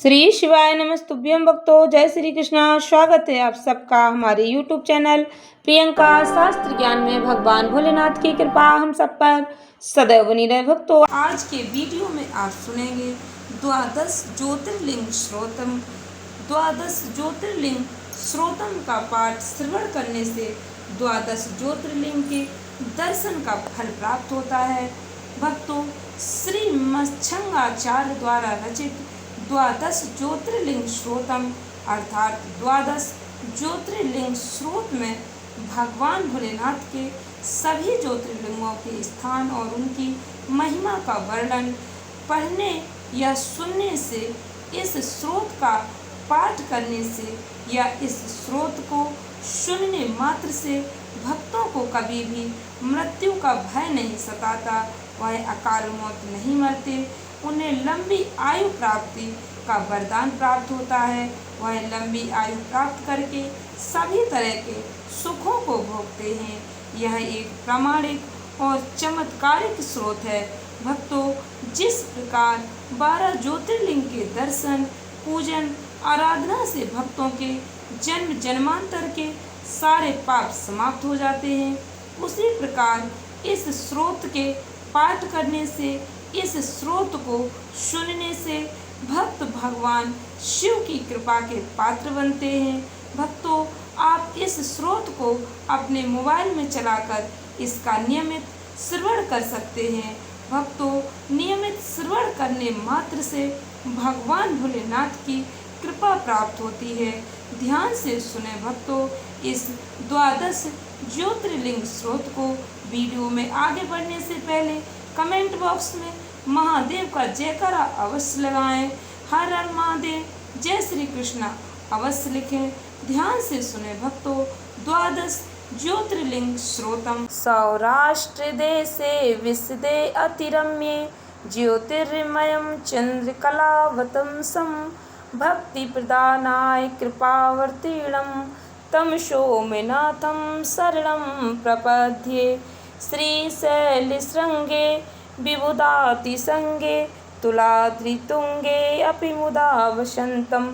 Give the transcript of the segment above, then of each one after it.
श्री शिवाय नमस्तुभ्यं भक्तों। जय श्री कृष्णा। स्वागत है आप सबका हमारे YouTube चैनल प्रियंका शास्त्र ज्ञान में। भगवान भोलेनाथ की कृपा हम सब पर सदैव बनी रहे। भक्तों, आज के वीडियो में आप सुनेंगे द्वादश ज्योतिर्लिंग श्रोतम। द्वादश ज्योतिर्लिंग श्रोतम का पाठ श्रवण करने से द्वादश ज्योतिर्लिंग के दर्शन का फल प्राप्त होता है। भक्तों, श्री मच्छंगाचार्य द्वारा रचित द्वादश ज्योतिर्लिंग श्रोतम अर्थात द्वादश ज्योतिर्लिंग स्रोत में भगवान भोलेनाथ के सभी ज्योतिर्लिंगों के स्थान और उनकी महिमा का वर्णन पढ़ने या सुनने से, इस स्रोत का पाठ करने से या इस स्रोत को सुनने मात्र से भक्तों को कभी भी मृत्यु का भय नहीं सताता। वह अकाल मौत नहीं मरते, उन्हें लंबी आयु प्राप्ति का वरदान प्राप्त होता है। वह लंबी आयु प्राप्त करके सभी तरह के सुखों को भोगते हैं। यह एक प्रामाणिक और चमत्कारिक स्रोत है। भक्तों, जिस प्रकार 12 ज्योतिर्लिंग के दर्शन, पूजन, आराधना से भक्तों के जन्म जन्मांतर के सारे पाप समाप्त हो जाते हैं, उसी प्रकार इस स्रोत के पाठ करने से, इस स्रोत को सुनने से भक्त भगवान शिव की कृपा के पात्र बनते हैं। भक्तों, आप इस स्रोत को अपने मोबाइल में चलाकर इसका नियमित श्रवण कर सकते हैं। भक्तों, नियमित श्रवण करने मात्र से भगवान भोलेनाथ की कृपा प्राप्त होती है। ध्यान से सुने भक्तों, इस द्वादश ज्योतिर्लिंग स्रोत को। वीडियो में आगे बढ़ने से पहले कमेंट बॉक्स में महादेव का जयकारा अवश्य लगाएं। हर हर महादेव, जय श्री कृष्णा अवश्य लिखें। ध्यान से सुने भक्तों, द्वादश ज्योतिर्लिंग श्रोतम। सौराष्ट्र देशे विशदे अतिरम्ये ज्योतिर्मयं चंद्रकलावतंसं भक्ति प्रदानाय कृपावर्तीणं तं सोमनाथं शरणं प्रपद्ये। श्रीशैलशृंगे विबुधातिसंगे तुलाद्रितुंगे अपि मुदा वसन्तं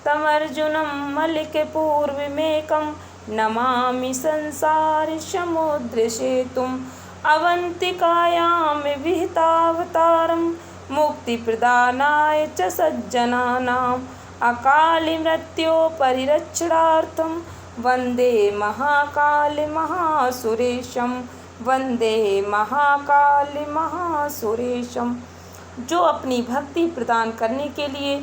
तमर्जुनं मलिकपूर्वमेकं नमामि संसार समुद्रसेतुम् अवन्तिकायां विहितावतारं मुक्तिप्रदानाय च सज्जनानाम् अकाले मृत्यो परिरक्षणार्थं वन्दे महाकाल महासुरेशं। वंदे महाकाल महासुरेशम। जो अपनी भक्ति प्रदान करने के लिए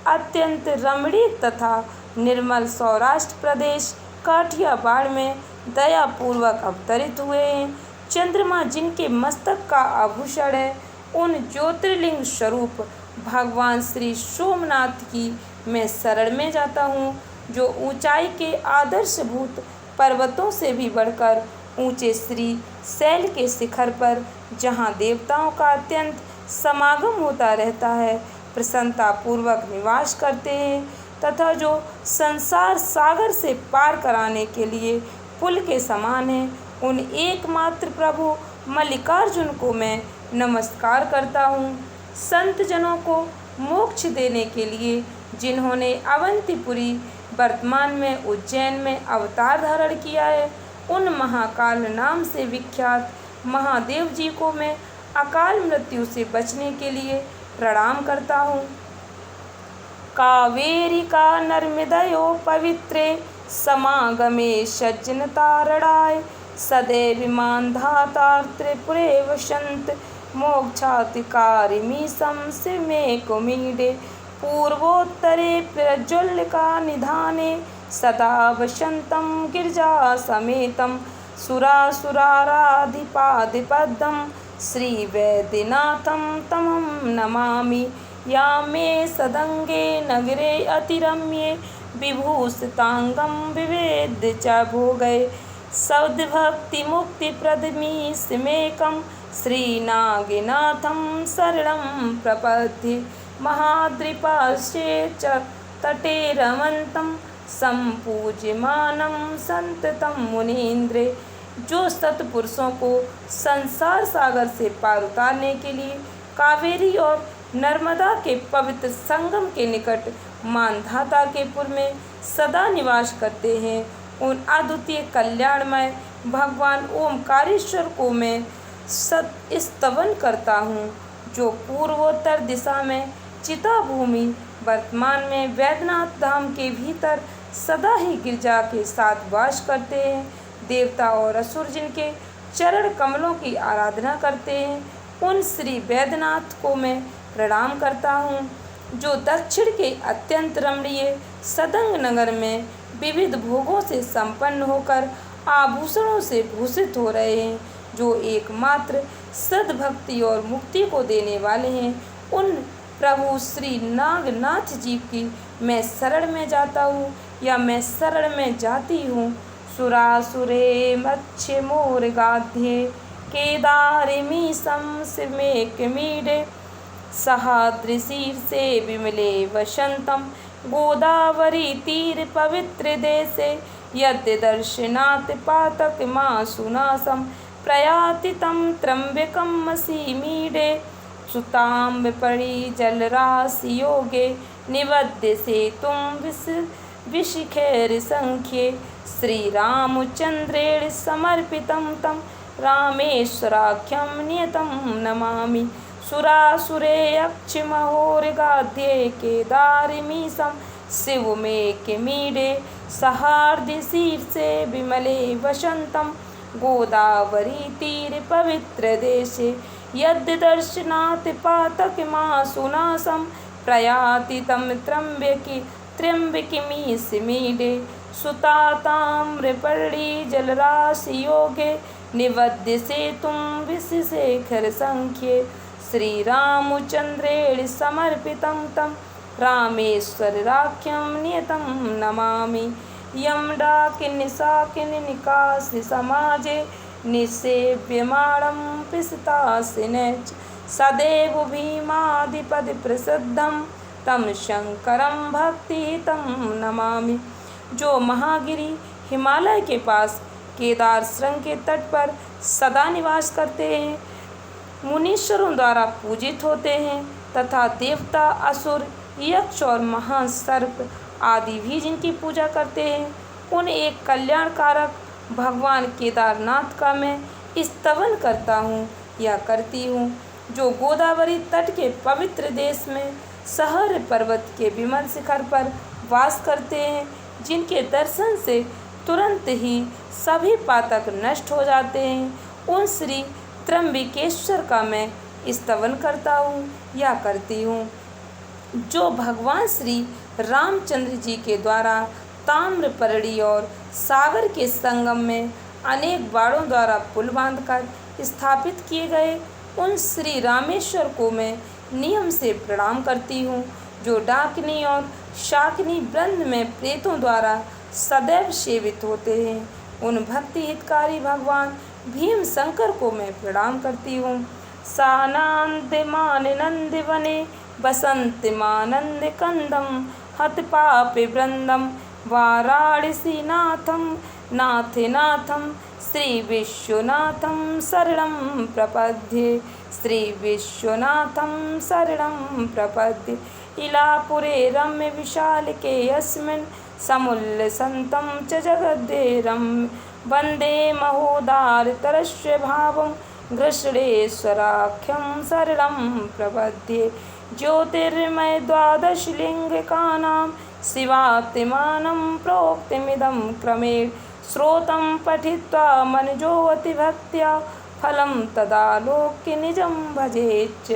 अत्यंत रमणीक तथा निर्मल सौराष्ट्र प्रदेश काठियावाड़ में दयापूर्वक अवतरित हुए हैं। चंद्रमा जिनके मस्तक का आभूषण है, उन ज्योतिर्लिंग स्वरूप भगवान श्री सोमनाथ की मैं शरण में जाता हूँ, जो ऊंचाई के आदर्शभूत पर्वतों से भी बढ़कर ऊंचे श्री शैल के शिखर पर, जहाँ देवताओं का अत्यंत समागम होता रहता है, प्रसन्नता पूर्वक निवास करते हैं तथा जो संसार सागर से पार कराने के लिए पुल के समान है, उन एकमात्र प्रभु मल्लिकार्जुन को मैं नमस्कार करता हूँ। संत जनों को मोक्ष देने के लिए जिन्होंने अवंतीपुरी वर्तमान में उज्जैन में अवतार धारण किया है, उन महाकाल नाम से विख्यात महादेव जी को मैं अकाल मृत्यु से बचने के लिए प्रणाम करता हूँ। कावेरिका नर्मदयो पवित्रे समागमे सज्जनतारणाय सदैव मान्धाता त्रिपुरे वसन्त मोक्षातिकारिमीशं शिवे कुमीडे पूर्वोत्तरे प्रज्वलिका निधाने सदा वसन्तं गिरिजासमेतं सुरासुराराधिपादिपदं श्रीवैद्यनाथं तमं नमामि। या मे सदंगे नगरे अतिरम्ये विभूषितांगं विवेद्य च भोगै सद्भक्तिमुक्तिप्रदमीशमेकं श्रीनागनाथं शरणं प्रपद्ये। महाद्रिपार्श्वे च तटे रमन्तं संपूज्यमानं संततं मुनीन्द्रे। जो सत्पुरुषों को संसार सागर से पार उतारने के लिए कावेरी और नर्मदा के पवित्र संगम के निकट मानधाता के पुर में सदा निवास करते हैं। उन अद्वितीय कल्याणमय भगवान ओमकारेश्वर को मैं स्तवन करता हूँ, जो पूर्वोत्तर दिशा में चिता भूमि, वर्तमान में वैद्यनाथ धाम के भीतर सदा ही गिरजा के साथ वास करते हैं। देवता और असुर जिनके चरण कमलों की आराधना करते हैं, उन श्री वैद्यनाथ को मैं प्रणाम करता हूँ, जो दक्षिण के अत्यंत रमणीय सदंग नगर में विविध भोगों से संपन्न होकर आभूषणों से भूषित हो रहे हैं, जो एकमात्र सद्भक्ति और मुक्ति को देने वाले हैं। उन प्रभु श्री नागनाथ जी की मैं शरण में जाता हूँ या मैं शरण में जाती हूँ। सुरासुरे मच्छे मोर गाध्ये केदारिमी शिवमेक मीडे सहाद्रि शीर्षे विमले वसंतम गोदावरी तीर पवित्र देशे यद्य दर्शनात् पातक मासुनासम प्रयाति तं त्र्यंबकमसि मीडे सुतां विपणि जलराशि योगे निवद्य सेतुं विशिखेर संख्ये श्रीरामचन्द्रेण समर्पितं तं रामेश्वराख्यं नियतं नमामि। सुरासुरे अक्षिमहोर्गाध्ये केदारिमीशं शिवमेकमीडे सहार्दि शीर्षे विमले वसंतं गोदावरी तीर पवित्र देशे यद्य दर्शनात् पातकमासुनासं प्रयाति तं त्र्यंबकमीशमीडे सुताताम्रपर्णी जलराशि योगे निवद्य सेतुं विशिखेर संख्ये श्रीरामचन्द्रेण समर्पितं तं रामेश्वराख्यं नियतं नमामि। यं डाकिनीशाकिनीनिकासी समाजे निसेव्यमाणं पिशतासिनैश्च सदैव भीमादिपदप्रसिद्धं तं शंकरं भक्तिहितं नमामि। जो महागिरी हिमालय के पास केदार श्रृंग के तट पर सदा निवास करते हैं, मुनीश्वरों द्वारा पूजित होते हैं तथा देवता, असुर, यक्ष और महान सर्प आदि भी जिनकी पूजा करते हैं, उन एक कल्याणकारक भगवान केदारनाथ का मैं स्तवन करता हूँ या करती हूँ, जो गोदावरी तट के पवित्र देश में सहर पर्वत के विमल शिखर पर वास करते हैं, जिनके दर्शन से तुरंत ही सभी पातक नष्ट हो जाते हैं। उन श्री त्र्यंबकेश्वर का मैं स्तवन करता हूँ या करती हूँ, जो भगवान श्री रामचंद्र जी के द्वारा ताम्रपर्णी और सागर के संगम में अनेक बाणों द्वारा पुल बांधकर स्थापित किए गए उन श्री रामेश्वर को मैं नियम से प्रणाम करती हूँ, जो डाकिनी और शाकिनी वृंद में प्रेतों द्वारा सदैव सेवित होते हैं। उन भक्ति हितकारी भगवान भीम शंकर को मैं प्रणाम करती हूँ। सानंद वने बसंतमानंद कंदम हत पापे वृंदम वाराणसी नाथम नाथम श्री विश्वनाथम शरणं प्रपद्ये श्री विश्वनाथम शरणं प्रपद्ये। इलापुरे रम्य विशालके यस्मिन् समुल्ल संतं च जगद्देरं वन्दे महोदारतरस्य भावं घृष्णेश्वराख्यं शरणं प्रपद्ये। ज्योतिर्मय द्वादशलिङ्गिकानां शिवात्मानं प्रोक्तमिदं क्रमेण श्रोतं पठित्वा मनजोऽतिभक्त्या फलं तदालोक्य निजं भजेच्च।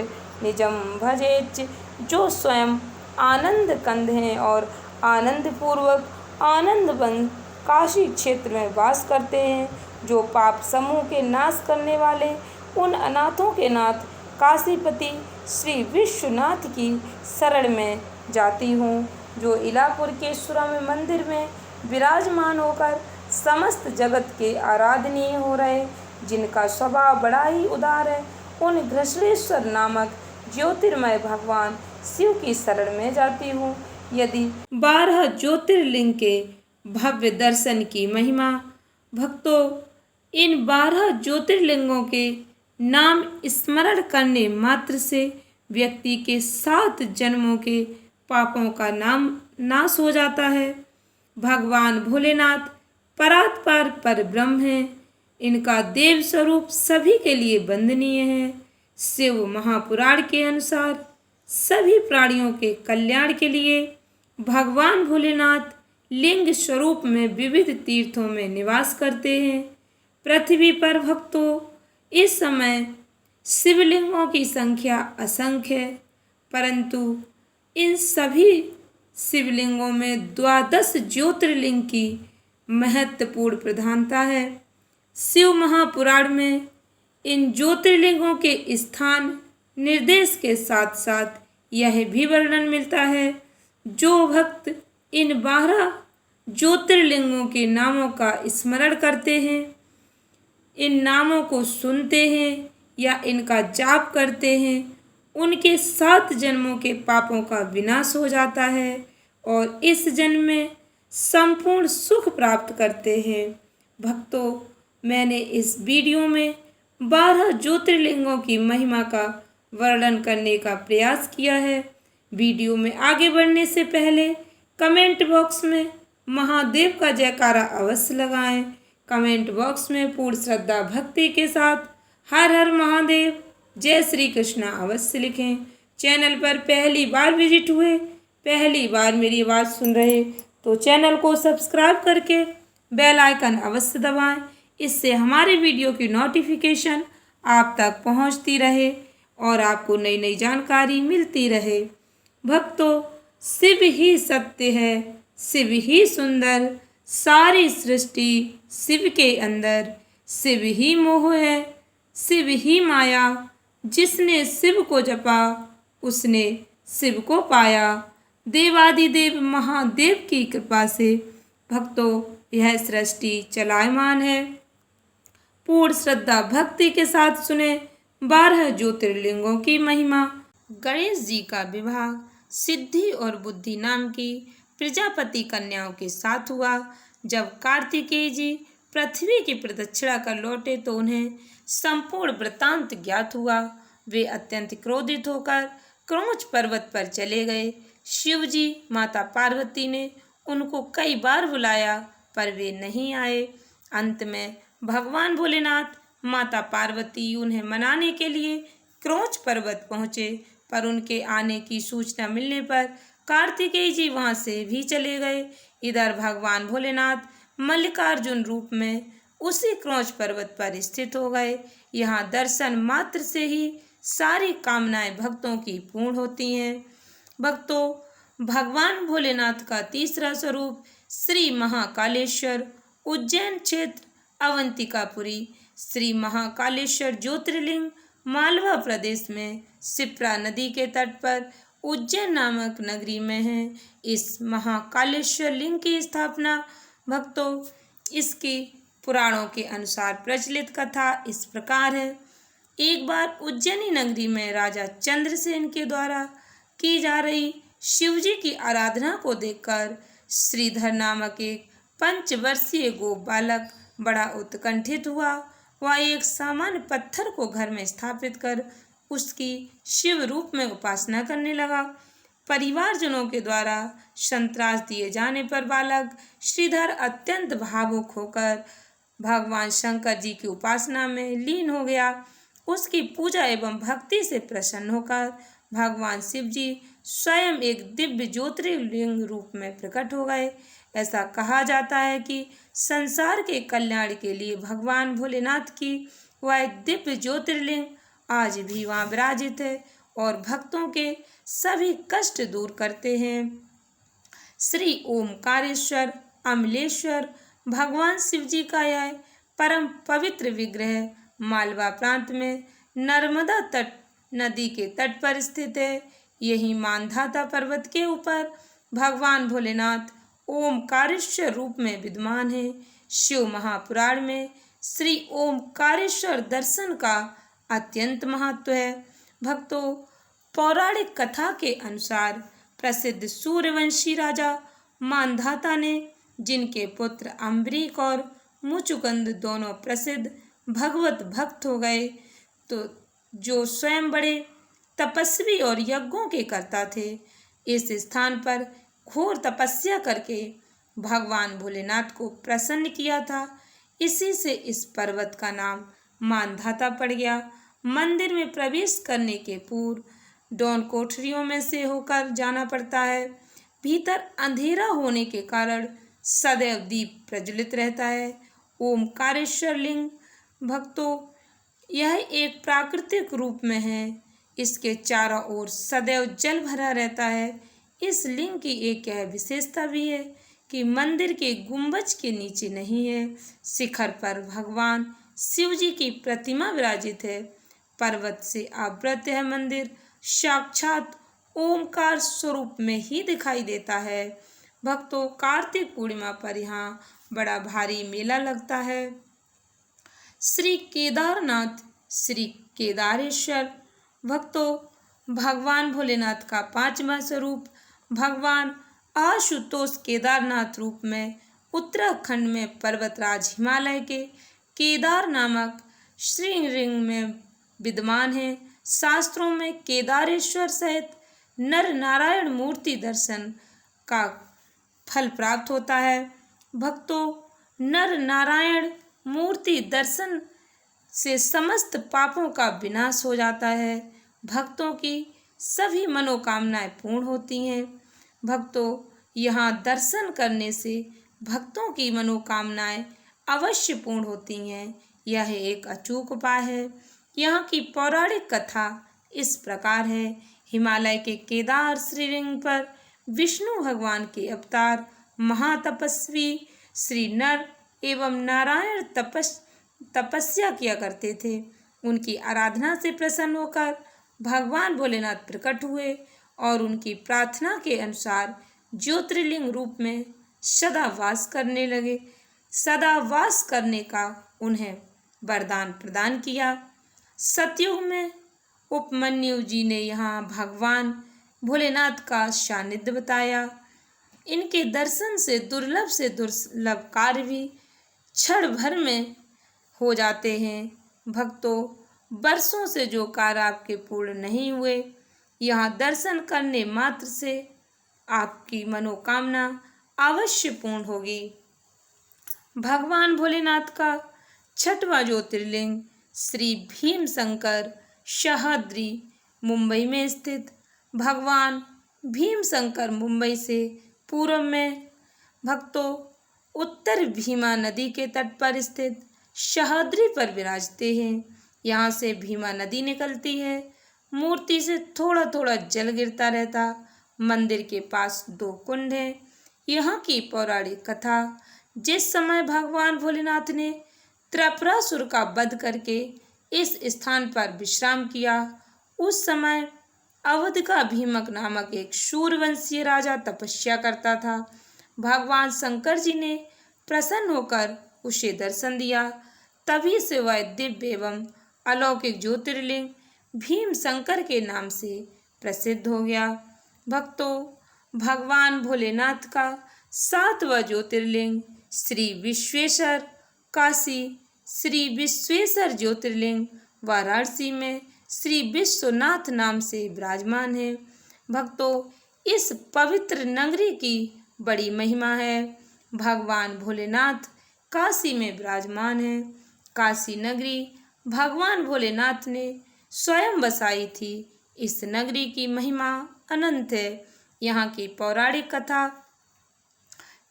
जो स्वयं आनंद कंद हैं और आनंद पूर्वक आनंदवन काशी क्षेत्र में वास करते हैं, जो पाप समूह के नाश करने वाले उन अनाथों के नाथ काशीपति श्री विश्वनाथ की शरण में जाती हूँ, जो इलापुर के सुरम्य मंदिर में विराजमान होकर समस्त जगत के आराधनीय हो रहे, जिनका स्वभाव बड़ा ही उदार है, उन घृष्णेश्वर नामक ज्योतिर्मय भगवान शिव की शरण में जाती हूँ। यदि 12 ज्योतिर्लिंग के भव्य दर्शन की महिमा, भक्तों इन 12 ज्योतिर्लिंगों के नाम स्मरण करने मात्र से व्यक्ति के 7 जन्मों के पापों का नाम नाश हो जाता है। भगवान भोलेनाथ परात्पर पर ब्रह्म हैं। इनका देव स्वरूप सभी के लिए वंदनीय है। शिव महापुराण के अनुसार सभी प्राणियों के कल्याण के लिए भगवान भोलेनाथ लिंग स्वरूप में विविध तीर्थों में निवास करते हैं। पृथ्वी पर भक्तों इस समय शिवलिंगों की संख्या असंख्य है, परंतु इन सभी शिवलिंगों में 12 ज्योतिर्लिंग की महत्वपूर्ण प्रधानता है। शिव महापुराण में इन ज्योतिर्लिंगों के स्थान निर्देश के साथ साथ यह भी वर्णन मिलता है, जो भक्त इन 12 ज्योतिर्लिंगों के नामों का स्मरण करते हैं, इन नामों को सुनते हैं या इनका जाप करते हैं, उनके 7 जन्मों के पापों का विनाश हो जाता है और इस जन्म में संपूर्ण सुख प्राप्त करते हैं। भक्तों, मैंने इस वीडियो में 12 ज्योतिर्लिंगों की महिमा का वर्णन करने का प्रयास किया है। वीडियो में आगे बढ़ने से पहले कमेंट बॉक्स में महादेव का जयकारा अवश्य लगाएं। कमेंट बॉक्स में पूर्ण श्रद्धा भक्ति के साथ हर हर महादेव, जय श्री कृष्णा अवश्य लिखें। चैनल पर पहली बार विजिट हुए, पहली बार मेरी आवाज़ सुन रहे तो चैनल को सब्सक्राइब करके बेल आइकन अवश्य दबाएं। इससे हमारे वीडियो की नोटिफिकेशन आप तक पहुंचती रहे और आपको नई नई जानकारी मिलती रहे। भक्तों, शिव ही सत्य है, शिव ही सुंदर, सारी सृष्टि शिव के अंदर। शिव ही मोह है, शिव ही माया, जिसने शिव को जपा उसने शिव को पाया। देवादिदेव महादेव की कृपा से भक्तों यह सृष्टि चलायमान है। पूर्ण श्रद्धा भक्ति के साथ सुने 12 ज्योतिर्लिंगों की महिमा। गणेश जी का विवाह सिद्धि और बुद्धि नाम की प्रजापति कन्याओं के साथ हुआ। जब कार्तिकेय जी पृथ्वी की प्रदक्षिणा कर लौटे तो उन्हें संपूर्ण वृत्तांत ज्ञात हुआ। वे अत्यंत क्रोधित होकर क्रौंच पर्वत पर चले गए। शिव जी माता पार्वती ने उनको कई बार बुलाया पर वे नहीं आए। अंत में भगवान भोलेनाथ माता पार्वती उन्हें मनाने के लिए क्रौंच पर्वत पहुँचे, पर उनके आने की सूचना मिलने पर कार्तिकेय जी वहां से भी चले गए। इधर भगवान भोलेनाथ मल्लिकार्जुन रूप में उसी क्रौंच पर्वत पर स्थित हो गए। यहाँ दर्शन मात्र से ही सारी कामनाएं भक्तों की पूर्ण होती हैं। भक्तों, भगवान भोलेनाथ का तीसरा स्वरूप श्री महाकालेश्वर उज्जैन क्षेत्र अवंतिकापुरी। श्री महाकालेश्वर ज्योतिर्लिंग मालवा प्रदेश में शिप्रा नदी के तट पर उज्जैन नामक नगरी में है। इस महाकालेश्वर लिंग की स्थापना भक्तों इसकी पुराणों के अनुसार प्रचलित कथा इस प्रकार है। एक बार उज्जैनी नगरी में राजा चंद्रसेन के द्वारा की जा रही शिवजी की आराधना को देखकर श्रीधर नामक एक 5 वर्षीय गोप बालक बड़ा उत्कंठित हुआ। वह एक सामान्य पत्थर को घर में स्थापित कर उसकी शिव रूप में उपासना करने लगा। परिवारजनों के द्वारा संतरास दिए जाने पर बालक श्रीधर अत्यंत भावुक होकर भगवान शंकर जी की उपासना में लीन हो गया। उसकी पूजा एवं भक्ति से प्रसन्न होकर भगवान शिव जी स्वयं एक दिव्य ज्योतिर्लिंग रूप में प्रकट हो गए। ऐसा कहा जाता है कि संसार के कल्याण के लिए भगवान भोलेनाथ की वह दिव्य ज्योतिर्लिंग आज भी वहाँ विराजित है और भक्तों के सभी कष्ट दूर करते हैं। श्री ओमकारेश्वर अमलेश्वर भगवान शिव जी का यह परम पवित्र विग्रह मालवा प्रांत में नर्मदा तट नदी के तट पर स्थित है। यही मानधाता पर्वत के ऊपर भगवान भोलेनाथ ओमकारेश्वर रूप में विद्यमान है। शिव महापुराण में श्री ओमकारेश्वर दर्शन का अत्यंत महत्व है। भक्तों, पौराणिक कथा के अनुसार प्रसिद्ध सूर्यवंशी राजा मानधाता ने जिनके पुत्र अम्बरीक और मुचुकुंद दोनों प्रसिद्ध भगवत भक्त हो गए, तो जो स्वयं बड़े तपस्वी और यज्ञों के कर्ता थे। इस स्थान पर घोर तपस्या करके भगवान भोलेनाथ को प्रसन्न किया था। इसी से इस पर्वत का नाम मानधाता पड़ गया। मंदिर में प्रवेश करने के पूर्व डॉन कोठरियों में से होकर जाना पड़ता है। भीतर अंधेरा होने के कारण सदैव दीप प्रज्वलित रहता है। ओमकारेश्वर लिंग भक्तों, यह एक प्राकृतिक रूप में है। इसके चारों ओर सदैव जल भरा रहता है। इस लिंग की एक यह विशेषता भी है कि मंदिर के गुंबज के नीचे नहीं है, शिखर पर भगवान शिव जी की प्रतिमा विराजित है। पर्वत से आवृत यह मंदिर साक्षात ओमकार स्वरूप में ही दिखाई देता है। भक्तों, कार्तिक पूर्णिमा पर यहाँ बड़ा भारी मेला लगता है। श्री केदारनाथ, श्री केदारेश्वर भक्तों, भगवान भोलेनाथ का 5वां स्वरूप भगवान आशुतोष केदारनाथ रूप में उत्तराखंड में पर्वतराज हिमालय के केदार नामक श्रीलिंग में विद्यमान है। शास्त्रों में केदारेश्वर सहित नर नारायण मूर्ति दर्शन का फल प्राप्त होता है। भक्तों, नर नारायण मूर्ति दर्शन से समस्त पापों का विनाश हो जाता है। भक्तों की सभी मनोकामनाएं पूर्ण होती हैं। भक्तों, यहाँ दर्शन करने से भक्तों की मनोकामनाएं अवश्य पूर्ण होती हैं। यह एक अचूक उपाय है। यहाँ की पौराणिक कथा इस प्रकार है। हिमालय के केदार श्रीलिंग पर विष्णु भगवान के अवतार महातपस्वी श्री नर एवं नारायण तपस्या किया करते थे। उनकी आराधना से प्रसन्न होकर भगवान भोलेनाथ प्रकट हुए और उनकी प्रार्थना के अनुसार ज्योतिर्लिंग रूप में सदा वास करने लगे। सदा वास करने का उन्हें वरदान प्रदान किया। सतयुग में उपमन्यु जी ने यहाँ भगवान भोलेनाथ का सानिध्य बताया। इनके दर्शन से दुर्लभ कार्य भी क्षण भर में हो जाते हैं। भक्तों, वर्षों से जो कार्य आपके पूर्ण नहीं हुए, यहाँ दर्शन करने मात्र से आपकी मनोकामना अवश्य पूर्ण होगी। भगवान भोलेनाथ का 6वां ज्योतिर्लिंग श्री भीमशंकर सह्याद्री मुंबई में स्थित। भगवान भीमशंकर मुंबई से पूर्व में भक्तों उत्तर भीमा नदी के तट पर स्थित सह्याद्री पर विराजते हैं। यहाँ से भीमा नदी निकलती है। मूर्ति से थोड़ा थोड़ा जल गिरता रहता। मंदिर के पास 2 कुंड हैं। यहाँ की पौराणिक कथा, जिस समय भगवान भोलेनाथ ने त्रिपुरासुर का वध करके इस स्थान पर विश्राम किया, उस समय अवध का भीमक नामक एक सूर्यवंशीय राजा तपस्या करता था। भगवान शंकर जी ने प्रसन्न होकर उसे दर्शन दिया। तभी से वह दिव्य एवं अलौकिक ज्योतिर्लिंग भीमशंकर के नाम से प्रसिद्ध हो गया। भक्तों, भगवान भोलेनाथ का 7वां ज्योतिर्लिंग श्री विश्वेश्वर काशी, श्री विश्वेश्वर ज्योतिर्लिंग वाराणसी में श्री विश्वनाथ नाम से विराजमान है। भक्तों, इस पवित्र नगरी की बड़ी महिमा है। भगवान भोलेनाथ काशी में विराजमान है। काशी नगरी भगवान भोलेनाथ ने स्वयं बसाई थी। इस नगरी की महिमा अनंत है। यहाँ की पौराणिक कथा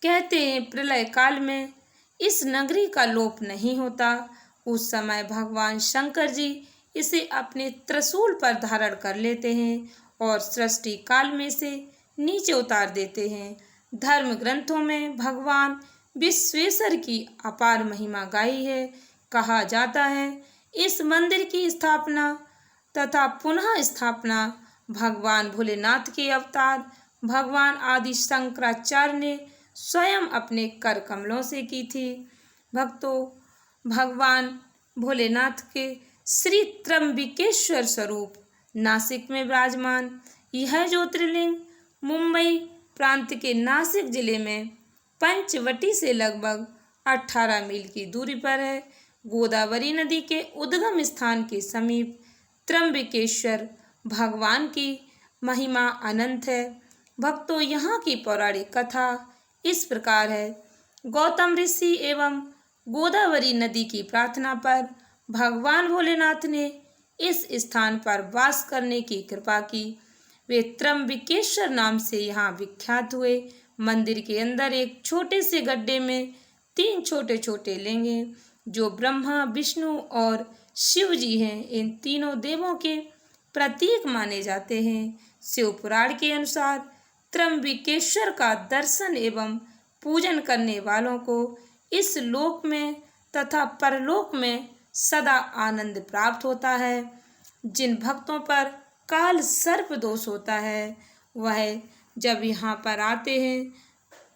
कहते हैं, प्रलय काल में इस नगरी का लोप नहीं होता। उस समय भगवान शंकर जी इसे अपने त्रिशूल पर धारण कर लेते हैं और सृष्टि काल में से नीचे उतार देते हैं। धर्म ग्रंथों में भगवान विश्वेश्वर की अपार महिमा गाई है। कहा जाता है, इस मंदिर की स्थापना तथा पुनः स्थापना भगवान भोलेनाथ के अवतार भगवान आदि शंकराचार्य ने स्वयं अपने कर कमलों से की थी। भक्तों, भगवान भोलेनाथ के श्री त्र्यंबकेश्वर स्वरूप नासिक में विराजमान यह ज्योतिर्लिंग मुंबई प्रांत के नासिक जिले में पंचवटी से लगभग 18 मील की दूरी पर है। गोदावरी नदी के उद्गम स्थान के समीप त्र्यंबकेश्वर भगवान की महिमा अनंत है। भक्तों, यहाँ की पौराणिक कथा इस प्रकार है। गौतम ऋषि एवं गोदावरी नदी की प्रार्थना पर भगवान भोलेनाथ ने इस स्थान पर वास करने की कृपा की। वे त्र्यंबकेश्वर नाम से यहाँ विख्यात हुए। मंदिर के अंदर एक छोटे से गड्ढे में 3 छोटे छोटे लिंग हैं, जो ब्रह्मा, विष्णु और शिव जी हैं। इन तीनों देवों के प्रतीक माने जाते हैं। शिव पुराण के अनुसार त्र्यंबकेश्वर का दर्शन एवं पूजन करने वालों को इस लोक में तथा परलोक में सदा आनंद प्राप्त होता है। जिन भक्तों पर काल सर्प दोष होता है, वह जब यहाँ पर आते हैं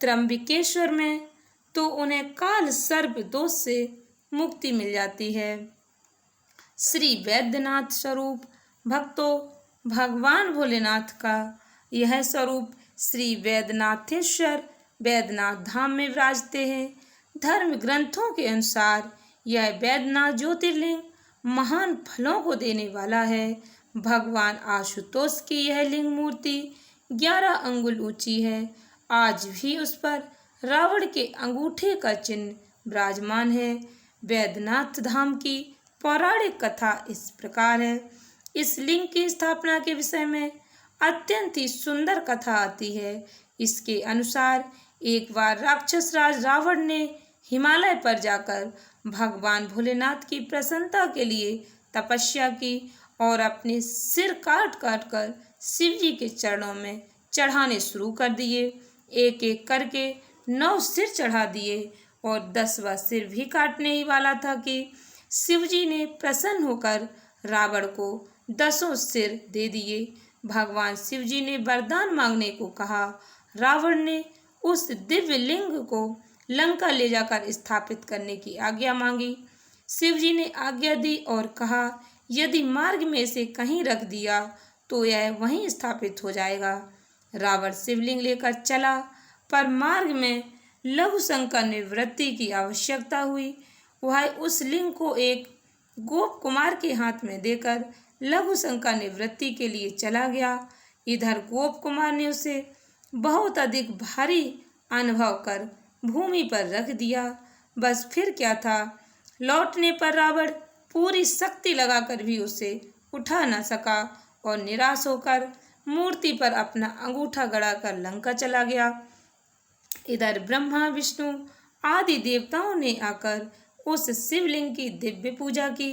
त्र्यंबकेश्वर में, तो उन्हें काल सर्प दोष से मुक्ति मिल जाती है। श्री वैद्यनाथ स्वरूप। भक्तों, भगवान भोलेनाथ का यह स्वरूप श्री वैद्यनाथेश्वर वैद्यनाथ धाम में विराजते हैं। धर्म ग्रंथों के अनुसार यह वैद्यनाथ ज्योतिर्लिंग महान फलों को देने वाला है। भगवान आशुतोष की यह लिंग मूर्ति 11 अंगुल ऊंची है। आज भी उस पर रावण के अंगूठे का चिन्ह विराजमान है। वैद्यनाथ धाम की पौराणिक कथा इस प्रकार है। इस लिंग की स्थापना के विषय में अत्यंत ही सुंदर कथा आती है। इसके अनुसार एक बार राक्षस राज रावण ने हिमालय पर जाकर भगवान भोलेनाथ की प्रसन्नता के लिए तपस्या की और अपने सिर काट काट कर शिव जी के चरणों में चढ़ाने शुरू कर दिए। एक एक करके 9 सिर चढ़ा दिए और 10वां सिर भी काटने ही वाला था कि शिव जी ने प्रसन्न होकर रावण को 10 सिर दे दिए। भगवान शिव जी ने वरदान मांगने को कहा। रावण ने उस दिव्य लिंग को लंका ले जाकर स्थापित करने की आज्ञा मांगी। शिव जी ने आज्ञा दी और कहा, यदि मार्ग में से कहीं रख दिया तो यह वहीं स्थापित हो जाएगा। रावण शिवलिंग लेकर चला, पर मार्ग में लघु शंकर निवृत्ति की आवश्यकता हुई। वह उस लिंग को एक गोप कुमार के हाथ में देकर लघु शंकर निवृत्ति के लिए चला गया। इधर गोप कुमार ने उसे बहुत अधिक भारी अनुभव कर भूमि पर रख दिया। बस फिर क्या था, लौटने पर रावण पूरी शक्ति लगाकर भी उसे उठा न सका और निराश होकर मूर्ति पर अपना अंगूठा गड़ाकर लंका चला गया। इधर ब्रह्मा, विष्णु आदि देवताओं ने आकर उस शिवलिंग की दिव्य पूजा की।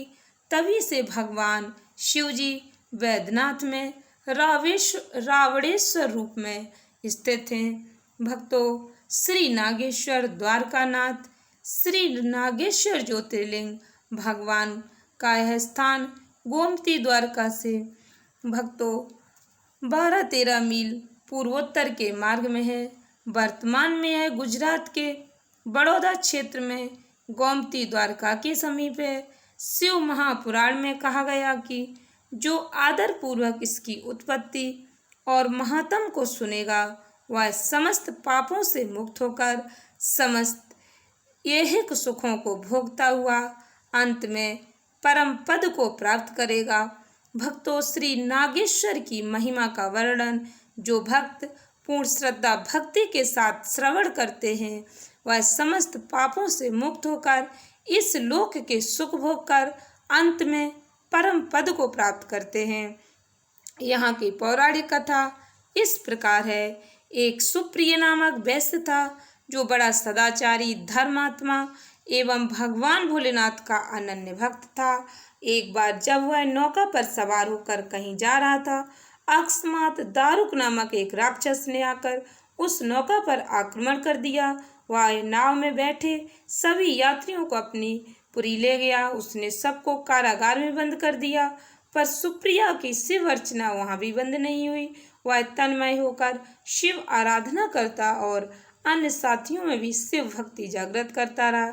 तभी से भगवान शिव जी वैद्यनाथ में रावणेश्वर रूप में स्थित हैं। भक्तों, श्री नागेश्वर द्वारकानाथ श्री नागेश्वर ज्योतिर्लिंग भगवान का यह स्थान गोमती द्वारका से भक्तों 12-13 मील पूर्वोत्तर के मार्ग में है। वर्तमान में यह गुजरात के बड़ौदा क्षेत्र में गोमती द्वारका के समीप है। शिव महापुराण में कहा गया कि जो आदर पूर्वक इसकी उत्पत्ति और महात्म को सुनेगा, वह समस्त पापों से मुक्त होकर समस्त ऐहिक सुखों को भोगता हुआ अंत में परम पद को प्राप्त करेगा। भक्तों, श्री नागेश्वर की महिमा का वर्णन जो भक्त पूर्ण श्रद्धा भक्ति के साथ श्रवण करते हैं, वह समस्त पापों से मुक्त होकर इस लोक के सुख भोग कर अंत में परम पद को प्राप्त करते हैं। यहाँ की पौराणिक कथा इस प्रकार है। एक सुप्रिय नामक वैश्य था, जो बड़ा सदाचारी, धर्मात्मा एवं भगवान भोलेनाथ का अनन्य भक्त था। एक बार जब वह नौका पर सवार होकर कहीं जा रहा था, अकस्मात दारुक नामक एक राक्षस ने आकर उस नौका पर आक्रमण कर दिया। वह नाव में बैठे सभी यात्रियों को अपनी पुरी ले गया। उसने सबको कारागार में बंद कर दिया, पर सुप्रिया की शिव अर्चना वहाँ भी बंद नहीं हुई। वह तन्मय होकर शिव आराधना करता और अन्य साथियों में भी शिव भक्ति जागृत करता रहा।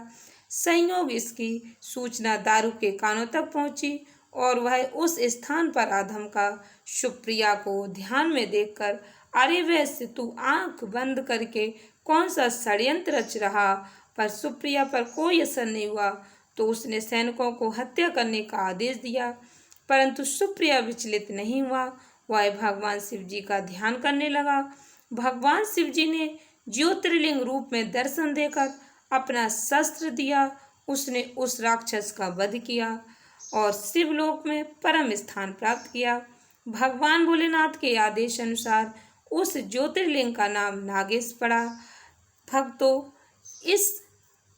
संयोग इसकी सूचना दारू के कानों तक पहुंची और वह उस स्थान पर आधमका। सुप्रिया को ध्यान में देखकर, अरे वैसे तू आंख बंद करके कौन सा षड्यंत्र रच रहा? पर सुप्रिया पर कोई असर नहीं हुआ, तो उसने सैनिकों को हत्या करने का आदेश दिया। परंतु सुप्रिया विचलित नहीं हुआ। वह भगवान शिव जी का ध्यान करने लगा। भगवान शिव जी ने ज्योतिर्लिंग रूप में दर्शन देकर अपना शस्त्र दिया। उसने उस राक्षस का वध किया और शिवलोक में परम स्थान प्राप्त किया। भगवान भोलेनाथ के आदेश अनुसार उस ज्योतिर्लिंग का नाम नागेश पड़ा। भक्तों, इस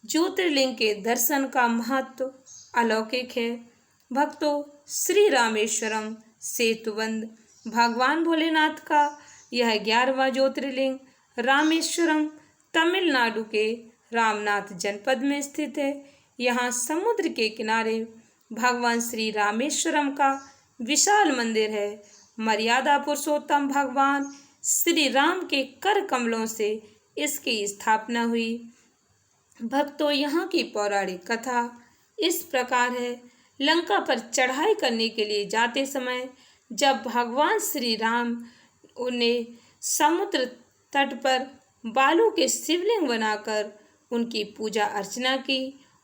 ज्योतिर्लिंग के दर्शन का महत्व अलौकिक है। भक्तों, श्री रामेश्वरम सेतुबंध भगवान भोलेनाथ का यह 11वां ज्योतिर्लिंग रामेश्वरम तमिलनाडु के रामनाथ जनपद में स्थित है। यहाँ समुद्र के किनारे भगवान श्री रामेश्वरम का विशाल मंदिर है। मर्यादा पुरुषोत्तम भगवान श्री राम के कर कमलों से इसकी स्थापना हुई। भक्तों, यहाँ की पौराणिक कथा इस प्रकार है। लंका पर चढ़ाई करने के लिए जाते समय जब भगवान श्री राम उन्हें समुद्र तट पर बालू के शिवलिंग बनाकर उनकी पूजा अर्चना की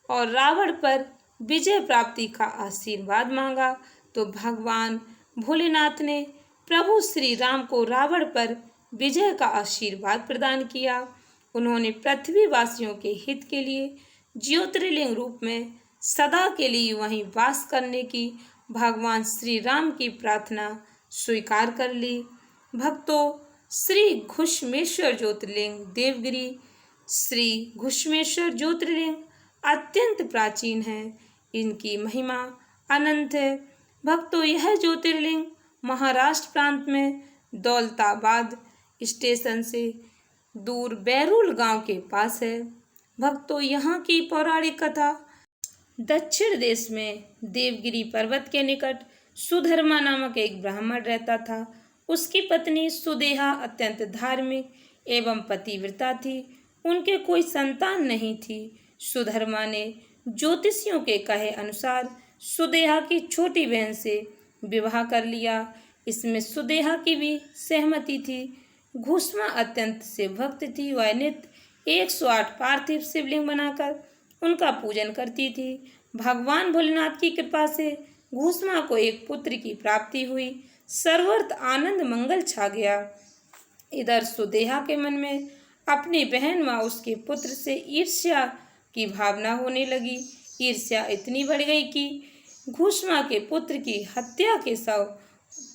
और रावण पर विजय प्राप्ति का आशीर्वाद मांगा, तो भगवान भोलेनाथ ने प्रभु श्री राम को रावण पर विजय का आशीर्वाद प्रदान किया। उन्होंने पृथ्वीवासियों के हित के लिए ज्योतिर्लिंग रूप में सदा के लिए वहीं वास करने की भगवान श्री राम की प्रार्थना स्वीकार कर ली। भक्तों, श्री घुश्मेश्वर ज्योतिर्लिंग देवगिरी श्री घुश्मेश्वर ज्योतिर्लिंग अत्यंत प्राचीन है। इनकी महिमा अनंत है। भक्तों, यह ज्योतिर्लिंग महाराष्ट्र प्रांत में दौलताबाद स्टेशन से दूर बैरूल गांव के पास है। भक्तों, यहाँ की पौराणिक कथा दक्षिण देश में देवगिरी पर्वत के निकट सुधर्मा नामक एक ब्राह्मण रहता था। उसकी पत्नी सुदेहा अत्यंत धार्मिक एवं पतिव्रता थी। उनके कोई संतान नहीं थी। सुधर्मा ने ज्योतिषियों के कहे अनुसार सुदेहा की छोटी बहन से विवाह कर लिया। इसमें सुदेहा की भी सहमति थी। घुष्मा अत्यंत शिवभक्त थी। वह नित्य 108 पार्थिव शिवलिंग बनाकर उनका पूजन करती थी। भगवान भोलेनाथ की कृपा से घुष्मा को एक पुत्र की प्राप्ति हुई। सर्वत्र आनंद मंगल छा गया। इधर सुदेहा के मन में अपनी बहन व उसके पुत्र से ईर्ष्या की भावना होने लगी। ईर्ष्या इतनी बढ़ गई कि घुष्मा के पुत्र की हत्या के शव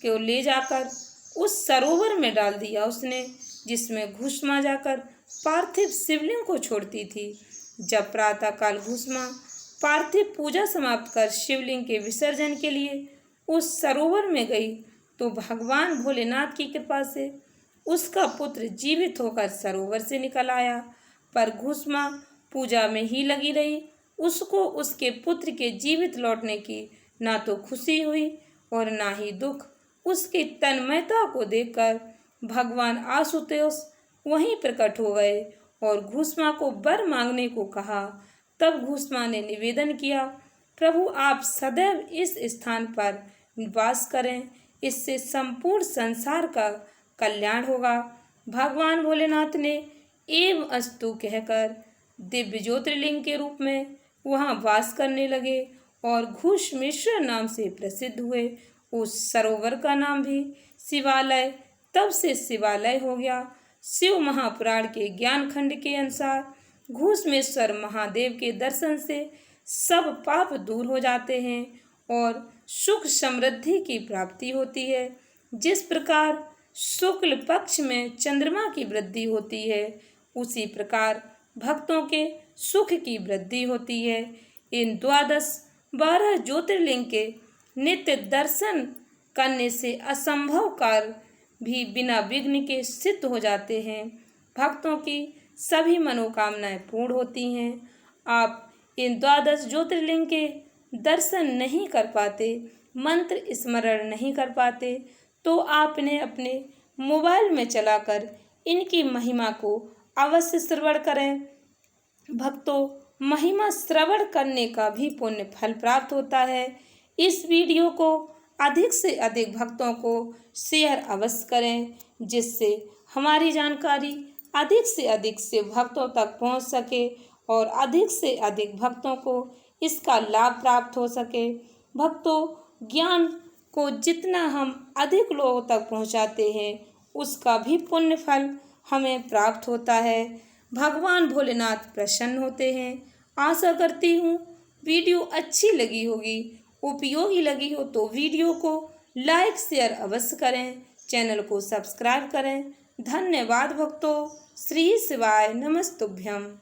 को ले जाकर उस सरोवर में डाल दिया उसने, जिसमें घुष्मा जाकर पार्थिव शिवलिंग को छोड़ती थी। जब प्रातःकाल घुष्मा पार्थिव पूजा समाप्त कर शिवलिंग के विसर्जन के लिए उस सरोवर में गई, तो भगवान भोलेनाथ की कृपा से उसका पुत्र जीवित होकर सरोवर से निकल आया। पर घुष्मा पूजा में ही लगी रही। उसको उसके पुत्र के जीवित लौटने की ना तो खुशी हुई और ना ही दुख। उसकी तन्मयता को देखकर भगवान आशुतोष वहीं प्रकट हो गए और घुष्मा को वर मांगने को कहा। तब घुष्मा ने निवेदन किया, प्रभु आप सदैव इस स्थान पर निवास करें, इससे संपूर्ण संसार का कल्याण होगा। भगवान भोलेनाथ ने एव अस्तु कहकर दिव्य ज्योतिर्लिंग के रूप में वहाँ वास करने लगे और घुश्मेश्वर नाम से प्रसिद्ध हुए। उस सरोवर का नाम भी शिवालय तब से शिवालय हो गया। शिव महापुराण के ज्ञान खंड के अनुसार घुश्मेश्वर महादेव के दर्शन से सब पाप दूर हो जाते हैं और सुख समृद्धि की प्राप्ति होती है। जिस प्रकार शुक्ल पक्ष में चंद्रमा की वृद्धि होती है, उसी प्रकार भक्तों के सुख की वृद्धि होती है। इन 12 ज्योतिर्लिंग के नित्य दर्शन करने से असंभव कार्य भी बिना विघ्न के सिद्ध हो जाते हैं। भक्तों की सभी मनोकामनाएं पूर्ण होती हैं। आप इन 12 ज्योतिर्लिंग के दर्शन नहीं कर पाते, मंत्र स्मरण नहीं कर पाते, तो आप इन्हें अपने मोबाइल में चलाकर इनकी महिमा को अवश्य श्रवण करें। भक्तों, महिमा श्रवण करने का भी पुण्य फल प्राप्त होता है। इस वीडियो को अधिक से अधिक भक्तों को शेयर अवश्य करें, जिससे हमारी जानकारी अधिक से अधिक से भक्तों तक पहुंच सके और अधिक से अधिक भक्तों को इसका लाभ प्राप्त हो सके। भक्तों, ज्ञान को जितना हम अधिक लोगों तक पहुंचाते हैं उसका भी पुण्य फल हमें प्राप्त होता है। भगवान भोलेनाथ प्रसन्न होते हैं। आशा करती हूँ वीडियो अच्छी लगी होगी, उपयोगी लगी हो तो वीडियो को लाइक शेयर अवश्य करें, चैनल को सब्सक्राइब करें। धन्यवाद भक्तों। श्री शिवाय नमस्तुभ्यम।